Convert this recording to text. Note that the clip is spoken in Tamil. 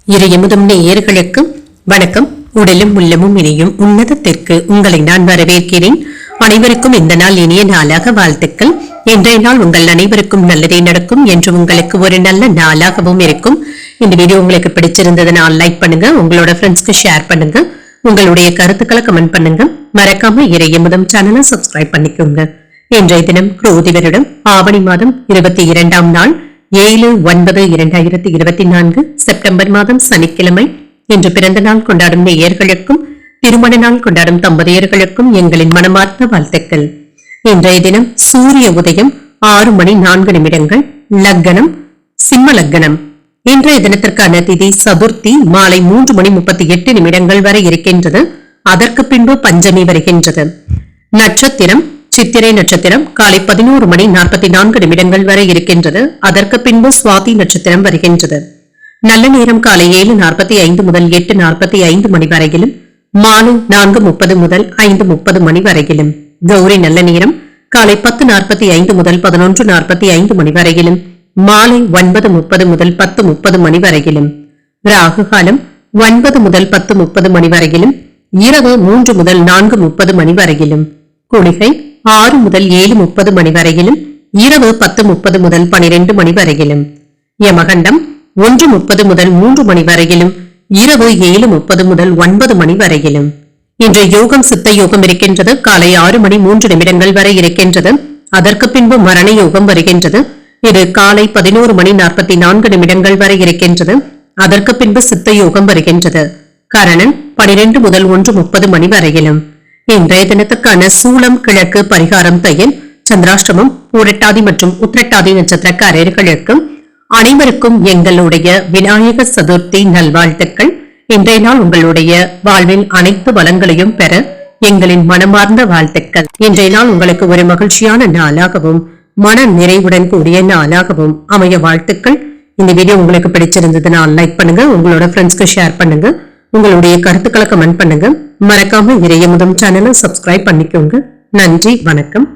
இறையமுதும் நேயர்களுக்கு வணக்கம். உடலும் உள்ளமும் இணையும் உன்னதத்திற்கு உங்களை நான் வரவேற்கிறேன். அனைவருக்கும் இந்த நாள் இனிய நாளாக வாழ்த்துக்கள். இன்றைய நாள் உங்கள் அனைவருக்கும் நல்லதே நடக்கும் என்று உங்களுக்கு ஒரு நல்ல நாளாகவும் இருக்கும். இந்த வீடியோ உங்களுக்கு பிடிச்சிருந்ததுனால் லைக் பண்ணுங்க, உங்களோட ஃப்ரெண்ட்ஸ்க்கு ஷேர் பண்ணுங்க, உங்களுடைய கருத்துக்களை கமெண்ட் பண்ணுங்க. மறக்காம இறையமுதும் சேனலை சப்ஸ்கிரைப் பண்ணிக்கோங்க. இன்றைய தினம் குரோதி வருடம் ஆவணி மாதம் 22ஆம் நாள் 7/9/2024 செப்டம்பர் மாதம் சனிக்கிழமை. இன்று பிறந்த நாள் கொண்டாடும் நேயர்களுக்கும் திருமண நாள் கொண்டாடும் தம்பதியர்களுக்கும் எங்களின் மனமார்ந்த வாழ்த்துக்கள். இன்றைய தினம் சூரிய உதயம் 6:04, லக்னம் சிம்ம லக்னம். இன்றைய தினத்திற்கான திதி சதுர்த்தி மாலை 3:38 வரை இருக்கின்றது. அதற்கு பின்பு பஞ்சமி வருகின்றது. நட்சத்திரம் சித்திரை நட்சத்திரம் காலை 11:44 வரை இருக்கின்றது. அதற்கு பின்பு சுவாதி நட்சத்திரம் வருகின்றது. நல்ல நேரம் காலை 7:45 முதல் 8:45 மணி வரையிலும், மாலை 4:30 முதல் 5:30 மணி வரையிலும். கௌரி நல்ல நேரம் காலை 10:45 முதல் 11:45 மணி வரையிலும், மாலை 9:30 முதல் 10:30 மணி வரையிலும். ராகு காலம் 9 முதல் 10:30 மணி வரையிலும், இரவு 3 முதல் 4:30 மணி வரையிலும். குளிகை 6 முதல் 7:30 மணி வரையிலும், இரவு 10:30 முதல் 12 மணி வரையிலும். யமகண்டம் 1:30 முதல் 3 மணி வரையிலும், இரவு 7:30 முதல் 9 மணி வரையிலும். இன்று யோகம் சித்த யோகம் இருக்கின்றது. காலை 6:03 வரை இருக்கின்றது. அதற்கு பின்பு மரண யோகம் வருகின்றது. இது காலை 11:44 வரை இருக்கின்றது. அதற்கு பின்பு சித்த யோகம் வருகின்றது. கரணன் 12 முதல் 1:30 மணி வரையிலும். இன்றைய தினத்துக்கான சூலம் கிழக்கு, பரிகாரம் தையல். சந்திராஷ்டமம் பூரட்டாதி மற்றும் உத்திரட்டாதி நட்சத்திரக்காரர்களுக்கும் அனைவருக்கும் எங்களுடைய விநாயக சதுர்த்தி நல்வாழ்த்துக்கள். இன்றைய நாள் உங்களுடைய வாழ்வில் அனைத்து வளங்களையும் பெற எங்களின் மனமார்ந்த வாழ்த்துக்கள். இன்றைய நாள் உங்களுக்கு ஒரு மகிழ்ச்சியான நாளாகவும் மன நிறைவுடன் கூடிய நாளாகவும் அமைய வாழ்த்துக்கள். இந்த வீடியோ உங்களுக்கு பிடிச்சிருந்ததுனால் லைக் பண்ணுங்க, உங்களோட ஃப்ரெண்ட்ஸ்க்கு ஷேர் பண்ணுங்க, உங்களுடைய கருத்துக்களை கமெண்ட் பண்ணுங்க. மறக்காம இறையமுதும் சேனலை சப்ஸ்கிரைப் பண்ணிக்கோங்க. நன்றி, வணக்கம்.